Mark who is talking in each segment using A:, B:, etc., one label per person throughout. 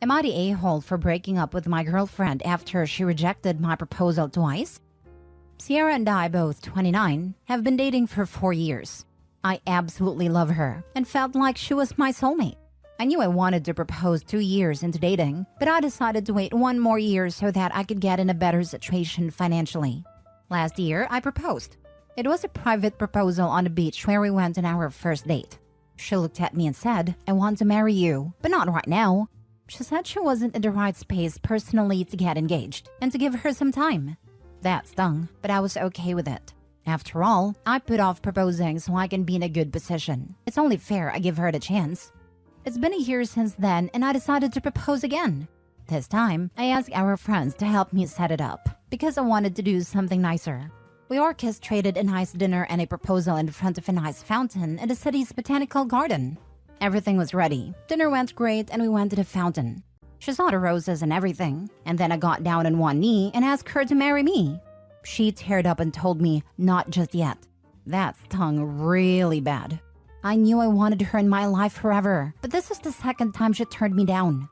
A: Am I the a-hole for breaking up with my girlfriend after she rejected my proposal twice? Sierra and I, both 29, have been dating for 4 years. I absolutely love her and felt like she was my soulmate. I knew I wanted to propose 2 years into dating, but I decided to wait 1 more year so that I could get in a better situation financially. Last year, I proposed. It was a private proposal on the beach where we went on our first date. She looked at me and said, "I want to marry you, but not right now." She said she wasn't in the right space personally to get engaged and to give her some time. That stung, but I was okay with it. After all, I put off proposing so I can be in a good position. It's only fair I give her the chance. It's been a year since then and I decided to propose again. This time, I asked our friends to help me set it up because I wanted to do something nicer. We orchestrated a nice dinner and a proposal in front of a nice fountain in the city's botanical garden. Everything was ready. Dinner went great and we went to the fountain. She saw the roses and everything, and then I got down on one knee and asked her to marry me. She teared up and told me, "Not just yet." That stung really bad. I knew I wanted her in my life forever, but this is the second time she turned me down.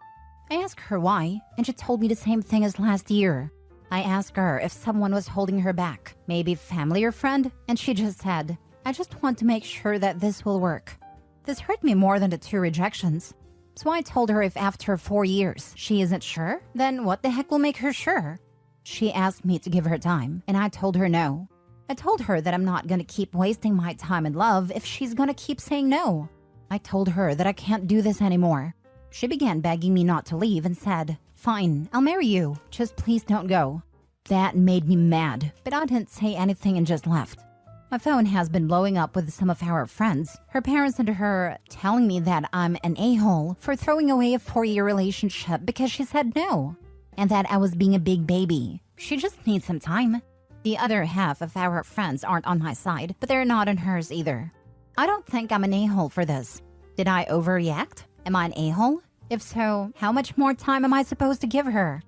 A: I asked her why, and she told me the same thing as last year. I asked her if someone was holding her back, maybe family or friend, and she just said, "I just want to make sure that this will work." This hurt me more than the 2 rejections. So I told her if after 4 years she isn't sure, then what the heck will make her sure? She asked me to give her time, and I told her no. I told her that I'm not gonna keep wasting my time and love if she's gonna keep saying no. I told her that I can't do this anymore. She began begging me not to leave and said, "Fine, I'll marry you, just please don't go." That made me mad, but I didn't say anything and just left. My phone has been blowing up with some of our friends, her parents and her, telling me that I'm an a-hole for throwing away a 4-year relationship because she said no, and that I was being a big baby. She just needs some time. The other half of our friends aren't on my side, but they're not on hers either. I don't think I'm an a-hole for this. Did I overreact? Am I an a-hole? If so, how much more time am I supposed to give her?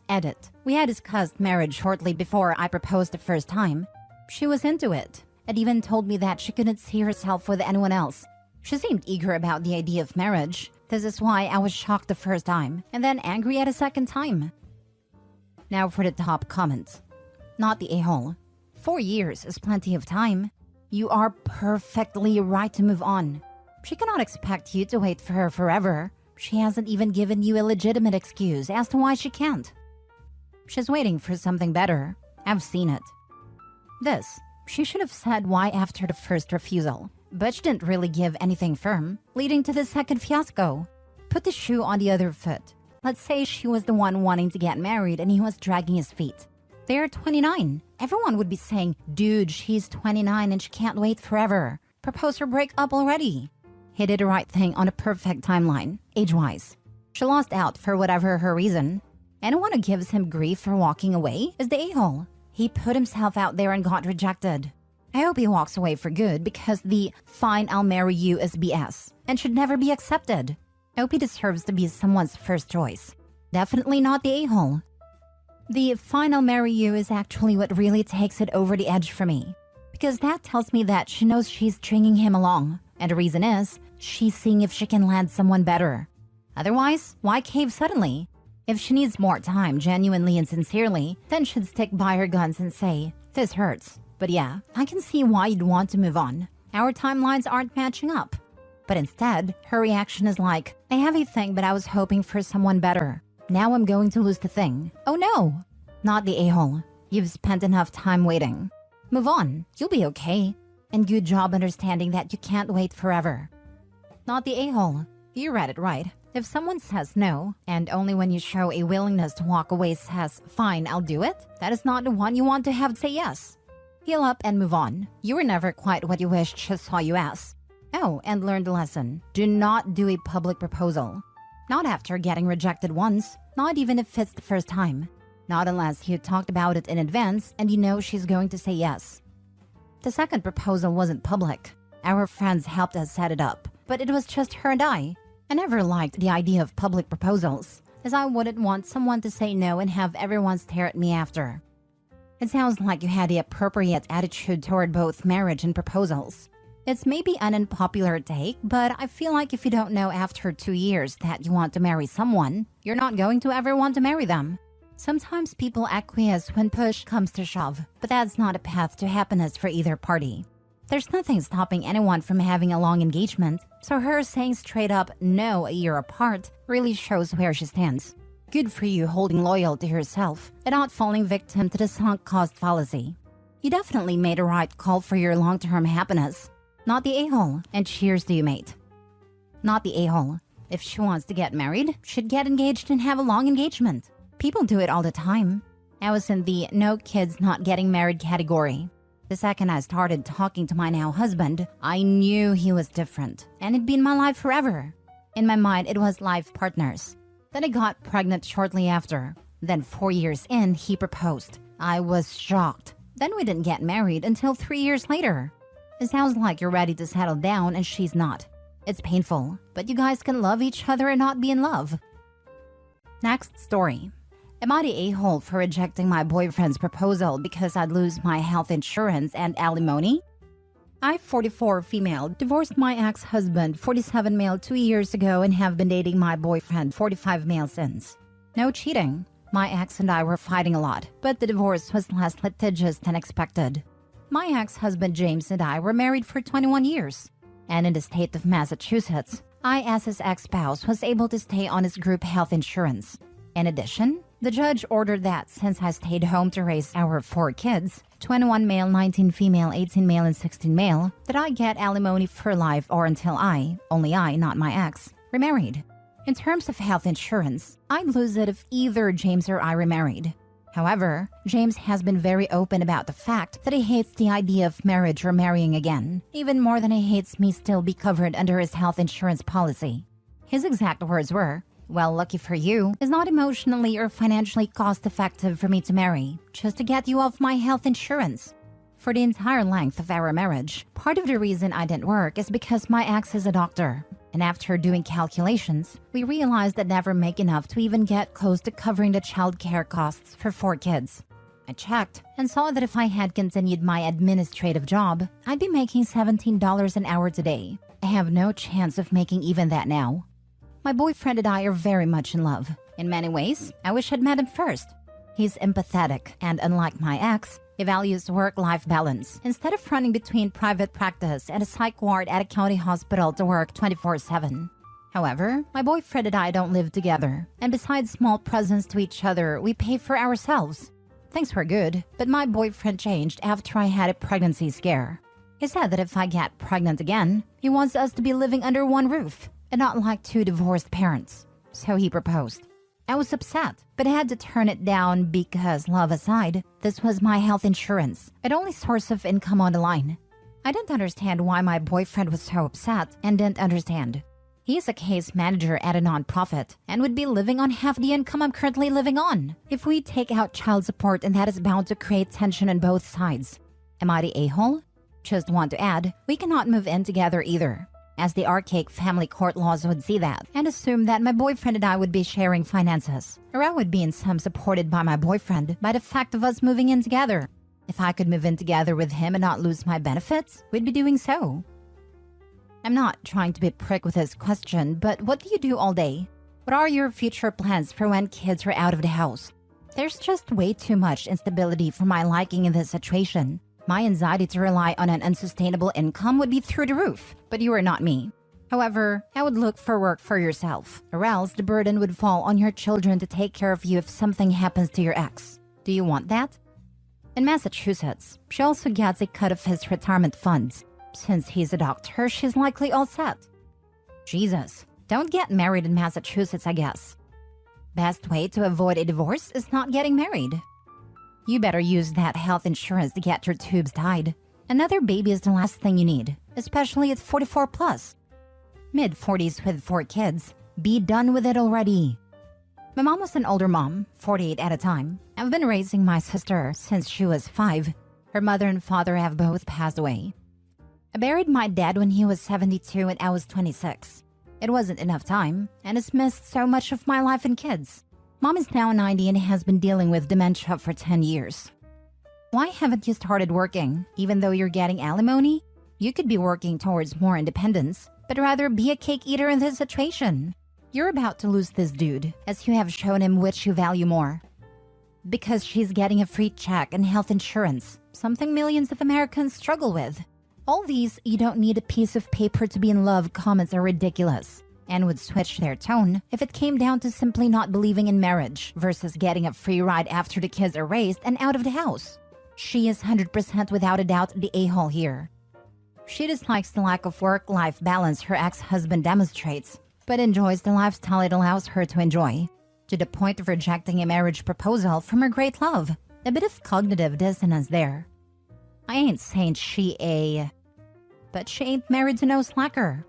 A: Edit. We had discussed marriage shortly before I proposed the first time. She was into it, and even told me that she couldn't see herself with anyone else. She seemed eager about the idea of marriage. This is why I was shocked the first time, and then angry at a second time. Now for the top comment. Not the a-hole. 4 years is plenty of time. You are perfectly right to move on. She cannot expect you to wait for her forever. She hasn't even given you a legitimate excuse as to why she can't. She's waiting for something better. I've seen it. This. She should have said why after the first refusal, but she didn't really give anything firm, leading to the second fiasco. Put the shoe on the other foot. Let's say she was the one wanting to get married and he was dragging his feet. They're 29. Everyone would be saying, "Dude, she's 29 and she can't wait forever. Propose or break up already." He did the right thing on a perfect timeline, age-wise. She lost out for whatever her reason. Anyone who gives him grief for walking away is the a-hole. He put himself out there and got rejected. I hope he walks away for good because the "fine, I'll marry you" is BS and should never be accepted. I hope he deserves to be someone's first choice. Definitely not the a-hole. The "fine, I'll marry you" is actually what really takes it over the edge for me. Because that tells me that she knows she's stringing him along. And the reason is, she's seeing if she can land someone better. Otherwise, why cave suddenly? If she needs more time genuinely and sincerely, then she'd stick by her guns and say, "This hurts." But yeah, I can see why you'd want to move on. Our timelines aren't matching up. But instead, her reaction is like, "I have a thing, but I was hoping for someone better. Now I'm going to lose the thing. Oh no!" Not the a-hole. You've spent enough time waiting. Move on. You'll be okay. And good job understanding that you can't wait forever. Not the a-hole. You read it right. If someone says no, and only when you show a willingness to walk away says, "Fine, I'll do it," that is not the one you want to have say yes. Heal up and move on. You were never quite what you wished she saw you as. Oh, and learn the lesson. Do not do a public proposal. Not after getting rejected once, not even if it's the first time. Not unless you talked about it in advance and you know she's going to say yes. The second proposal wasn't public. Our friends helped us set it up, but it was just her and I. I never liked the idea of public proposals, as I wouldn't want someone to say no and have everyone stare at me after. It sounds like you had the appropriate attitude toward both marriage and proposals. It's maybe an unpopular take, but I feel like if you don't know after 2 years that you want to marry someone, you're not going to ever want to marry them. Sometimes people acquiesce when push comes to shove, but that's not a path to happiness for either party. There's nothing stopping anyone from having a long engagement, so her saying straight up no a year apart really shows where she stands. Good for you holding loyal to yourself and not falling victim to the sunk cost fallacy. You definitely made a right call for your long-term happiness. Not the a-hole, and cheers to you, mate. Not the a-hole. If she wants to get married, she'd get engaged and have a long engagement. People do it all the time. I was in the no kids not getting married category. The second I started talking to my now husband, I knew he was different, and it'd been my life forever. In my mind, it was life partners. Then I got pregnant shortly after. Then 4 years in, he proposed. I was shocked. Then we didn't get married until 3 years later. It sounds like you're ready to settle down and she's not. It's painful, but you guys can love each other and not be in love. Next story. Am I the a-hole for rejecting my boyfriend's proposal because I'd lose my health insurance and alimony? I, 44 female, divorced my ex-husband, 47 male, 2 years ago and have been dating my boyfriend, 45 male since. No cheating. My ex and I were fighting a lot, but the divorce was less litigious than expected. My ex-husband James and I were married for 21 years. And in the state of Massachusetts, I, as his ex-spouse, was able to stay on his group health insurance. In addition, the judge ordered that since I stayed home to raise our 4 kids, 21 male, 19 female, 18 male, and 16 male, that I get alimony for life or until only I, not my ex, remarried. In terms of health insurance, I'd lose it if either James or I remarried. However, James has been very open about the fact that he hates the idea of marriage or marrying again, even more than he hates me still be covered under his health insurance policy. His exact words were, "Well, lucky for you, it's not emotionally or financially cost-effective for me to marry, just to get you off my health insurance." For the entire length of our marriage, part of the reason I didn't work is because my ex is a doctor. And after doing calculations, we realized I'd never make enough to even get close to covering the child care costs for 4 kids. I checked and saw that if I had continued my administrative job, I'd be making $17 an hour today. I have no chance of making even that now. My boyfriend and I are very much in love. In many ways, I wish I'd met him first. He's empathetic, and unlike my ex, he values work-life balance instead of running between private practice and a psych ward at a county hospital to work 24/7. However, my boyfriend and I don't live together, and besides small presents to each other, we pay for ourselves. Things were good, but my boyfriend changed after I had a pregnancy scare. He said that if I get pregnant again, he wants us to be living under one roof and not like 2 divorced parents. So he proposed. I was upset, but I had to turn it down because, love aside, this was my health insurance, and only source of income on the line. I didn't understand why my boyfriend was so upset and didn't understand. He is a case manager at a nonprofit and would be living on half the income I'm currently living on. If we take out child support, and that is bound to create tension on both sides. Am I the a-hole? Just want to add, we cannot move in together either, as the archaic family court laws would see that and assume that my boyfriend and I would be sharing finances, or I would be in some supported by my boyfriend by the fact of us moving in together. If I could move in together with him and not lose my benefits, we'd be doing so. I'm not trying to be a prick with this question, but what do you do all day? What are your future plans for when kids are out of the house? There's just way too much instability for my liking in this situation. My anxiety to rely on an unsustainable income would be through the roof, but you are not me. However, I would look for work for yourself, or else the burden would fall on your children to take care of you if something happens to your ex. Do you want that? In Massachusetts, she also gets a cut of his retirement funds. Since he's a doctor, she's likely all set. Jesus, don't get married in Massachusetts, I guess. Best way to avoid a divorce is not getting married. You better use that health insurance to get your tubes tied. Another baby is the last thing you need, especially at 44 plus. Mid-40s with 4 kids. Be done with it already. My mom was an older mom, 48 at a time. I've been raising my sister since she was 5. Her mother and father have both passed away. I buried my dad when he was 72 and I was 26. It wasn't enough time, and it's missed so much of my life and kids. Mom is now 90 and has been dealing with dementia for 10 years. Why haven't you started working, even though you're getting alimony? You could be working towards more independence, but rather be a cake eater in this situation. You're about to lose this dude, as you have shown him which you value more. Because she's getting a free check and health insurance, something millions of Americans struggle with. All these "you don't need a piece of paper to be in love" comments are ridiculous, and would switch their tone if it came down to simply not believing in marriage versus getting a free ride after the kids are raised and out of the house. She is 100% without a doubt the a-hole here. She dislikes the lack of work-life balance her ex-husband demonstrates, but enjoys the lifestyle it allows her to enjoy, to the point of rejecting a marriage proposal from her great love. A bit of cognitive dissonance there. I ain't saying but she ain't married to no slacker.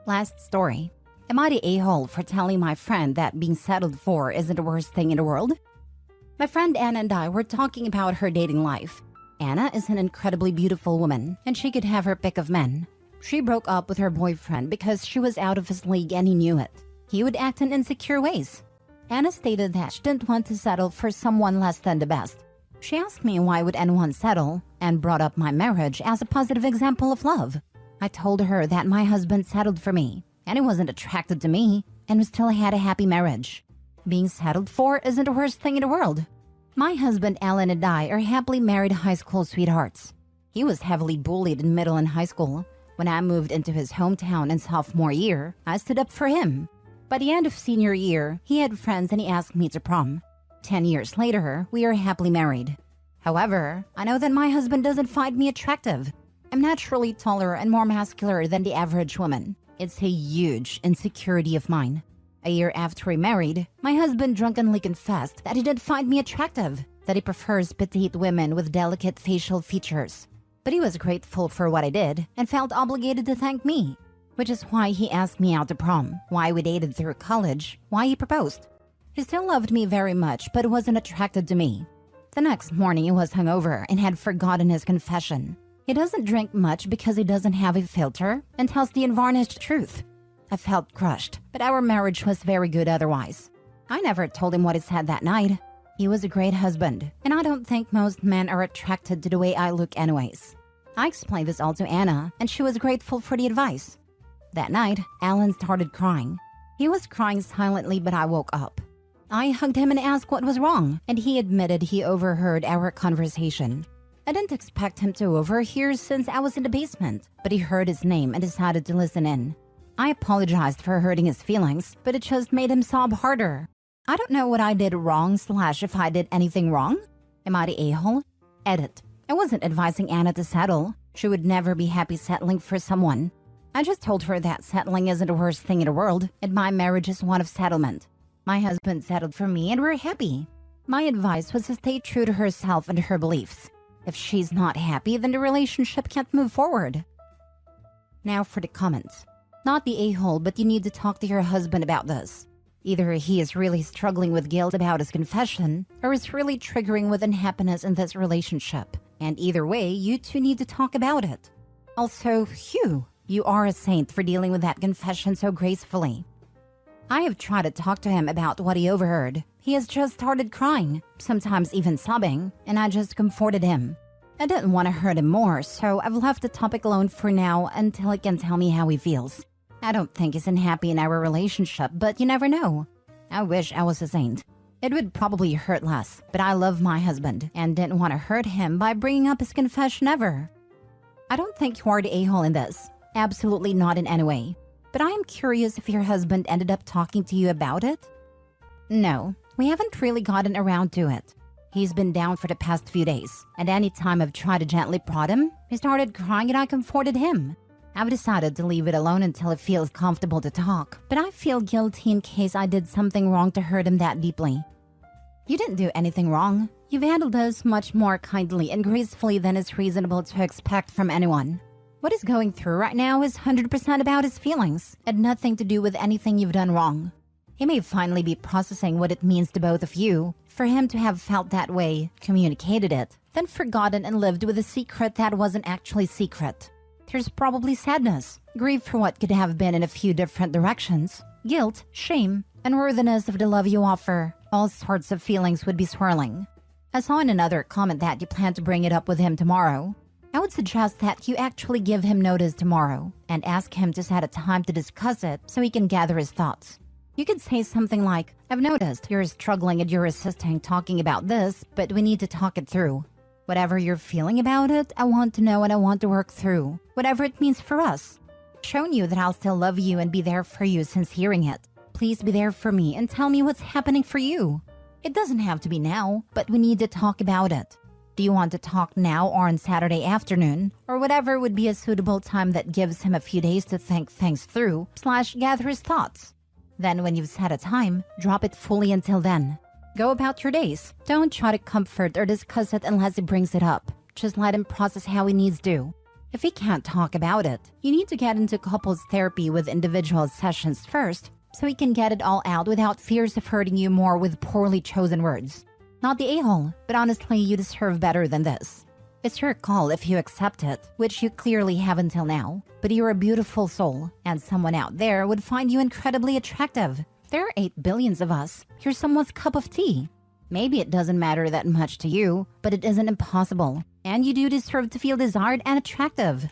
A: Last story. Am I the a-hole for telling my friend that being settled for isn't the worst thing in the world? My friend Anna and I were talking about her dating life. Anna is an incredibly beautiful woman, and she could have her pick of men. She broke up with her boyfriend because she was out of his league and he knew it. He would act in insecure ways. Anna stated that she didn't want to settle for someone less than the best. She asked me why would anyone settle, and brought up my marriage as a positive example of love. I told her that my husband settled for me, and he wasn't attracted to me, and we still had a happy marriage. Being settled for isn't the worst thing in the world. My husband Alan and I are happily married high school sweethearts. He was heavily bullied in middle and high school. When I moved into his hometown in sophomore year, I stood up for him. By the end of senior year, he had friends and he asked me to prom. 10 years later, we are happily married. However, I know that my husband doesn't find me attractive. I'm naturally taller and more muscular than the average woman. It's a huge insecurity of mine. A year after we married, my husband drunkenly confessed that he didn't find me attractive, that he prefers petite women with delicate facial features. But he was grateful for what I did and felt obligated to thank me, which is why he asked me out to prom, why we dated through college, why he proposed. He still loved me very much, but wasn't attracted to me. The next morning he was hungover and had forgotten his confession. He doesn't drink much because he doesn't have a filter and tells the unvarnished truth. I felt crushed, but our marriage was very good otherwise. I never told him what he said that night. He was a great husband, and I don't think most men are attracted to the way I look anyways. I explained this all to Anna, and she was grateful for the advice. That night, Alan started crying. He was crying silently, but I woke up. I hugged him and asked what was wrong, and he admitted he overheard our conversation. I didn't expect him to overhear since I was in the basement, but he heard his name and decided to listen in. I apologized for hurting his feelings, but it just made him sob harder. I don't know what I did wrong / if I did anything wrong. Am I the a-hole? Edit. I wasn't advising Anna to settle. She would never be happy settling for someone. I just told her that settling isn't the worst thing in the world, and my marriage is one of settlement. My husband settled for me and we're happy. My advice was to stay true to herself and her beliefs. If she's not happy, then the relationship can't move forward. Now for the comments. Not the a-hole, but you need to talk to your husband about this. Either he is really struggling with guilt about his confession, or is really triggering with unhappiness in this relationship. And either way, you two need to talk about it. Also, Hugh, you are a saint for dealing with that confession so gracefully. I have tried to talk to him about what he overheard. He has just started crying, sometimes even sobbing, and I just comforted him. I didn't want to hurt him more, so I've left the topic alone for now until he can tell me how he feels. I don't think he's unhappy in our relationship, but you never know. I wish I was a saint. It would probably hurt less, but I love my husband and didn't want to hurt him by bringing up his confession ever. I don't think you are the a-hole in this. Absolutely not in any way. But I am curious if your husband ended up talking to you about it? No, we haven't really gotten around to it. He's been down for the past few days, and any time I've tried to gently prod him, he started crying and I comforted him. I've decided to leave it alone until he feels comfortable to talk, but I feel guilty in case I did something wrong to hurt him that deeply. You didn't do anything wrong. You've handled this much more kindly and gracefully than is reasonable to expect from anyone. What he's going through right now is 100% about his feelings, and nothing to do with anything you've done wrong. He may finally be processing what it means to both of you, for him to have felt that way, communicated it, then forgotten and lived with a secret that wasn't actually secret. There's probably sadness, grief for what could have been in a few different directions, guilt, shame, unworthiness of the love you offer. All sorts of feelings would be swirling. I saw in another comment that you plan to bring it up with him tomorrow. I would suggest that you actually give him notice tomorrow and ask him to set a time to discuss it so he can gather his thoughts. You could say something like, I've noticed you're struggling and you're resisting talking about this, but we need to talk it through. Whatever you're feeling about it, I want to know and I want to work through, whatever it means for us. I've shown you that I'll still love you and be there for you since hearing it. Please be there for me and tell me what's happening for you. It doesn't have to be now, but we need to talk about it. Do you want to talk now or on Saturday afternoon, or whatever would be a suitable time that gives him a few days to think things through / gather his thoughts? Then when you've set a time, drop it fully until then. Go about your days. Don't try to comfort or discuss it unless he brings it up. Just let him process how he needs to. If he can't talk about it, you need to get into couples therapy with individual sessions first, so he can get it all out without fears of hurting you more with poorly chosen words. Not the a-hole, but honestly, you deserve better than this. It's your call if you accept it, which you clearly have until now. But you're a beautiful soul, and someone out there would find you incredibly attractive. There are 8 billion of us. You're someone's cup of tea. Maybe it doesn't matter that much to you, but it isn't impossible. And you do deserve to feel desired and attractive.